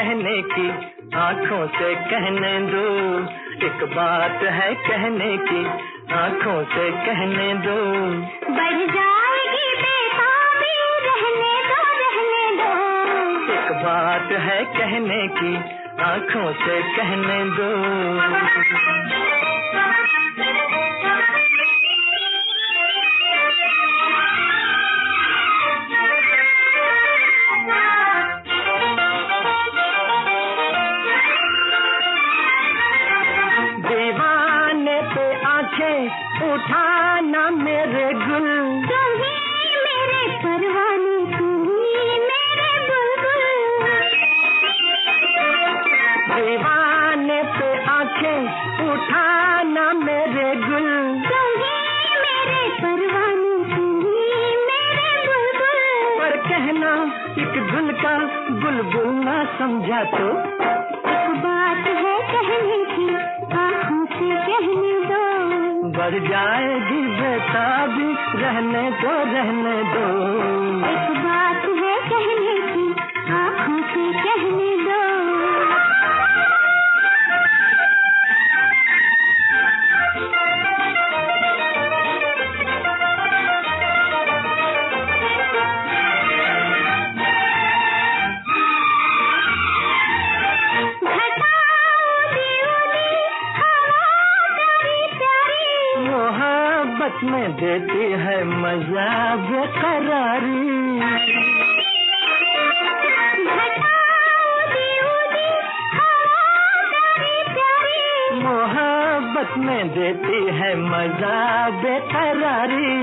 कहने की, आँखों से कहने दो। एक बात है कहने की, आँखों से कहने दो। बढ़ जाएगी बेताबी, रहने दो, रहने दो। एक बात है कहने की, आँखों से कहने दो। उठाना मेरे गुल, तुम ही मेरे परवाने, तुम ही मेरे बुलबुल। दीवाने पे आंखें उठाना मेरे गुल, तुम ही मेरे परवाने, तुम ही मेरे बुलबुल। पर कहना एक गुल का बुलबुल ना समझा तो। एक बात है कहने की, आँखों से कहने दो। बढ़ जाएगी बेताबी, रहने दो, रहने दो। एक बात है कहने की, आँखों से कहने दो। मोहब्बत में देती है मजा बेकरारी। मोहब्बत में देती है मजा बेकरारी।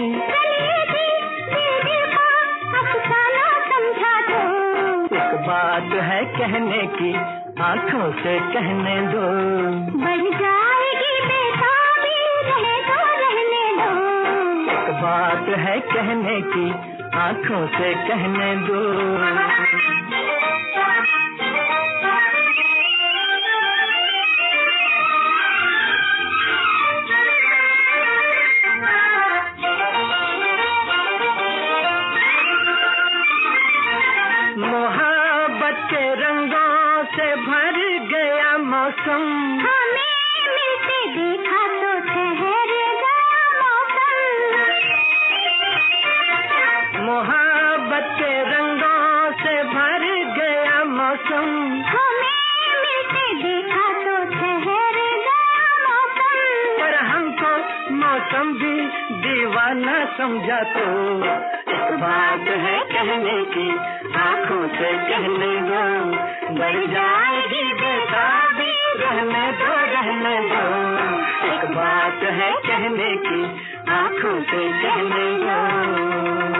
एक बात है कहने की, आँखों से कहने दो। बढ़ जाएगी बेताबी, रहने दो, रहने दो। एक बात है कहने की, आँखों से कहने दो। मोहब्बत के रंगों से भर गया मौसम, हमें मिलते देखा तो ठहर गया मौसम। मोहब्बत के रंगों से भर गया मौसम, हमें मिलते देखा तो ठहर गया मौसम। पर हमको मौसम भी दीवाना समझा तो। एक बात है कहने की, आँखों से कहने दो। बढ़ जाएगी बेताबी, रहने दो, रहने दो। एक बात है कहने की, आँखों से कहने दो।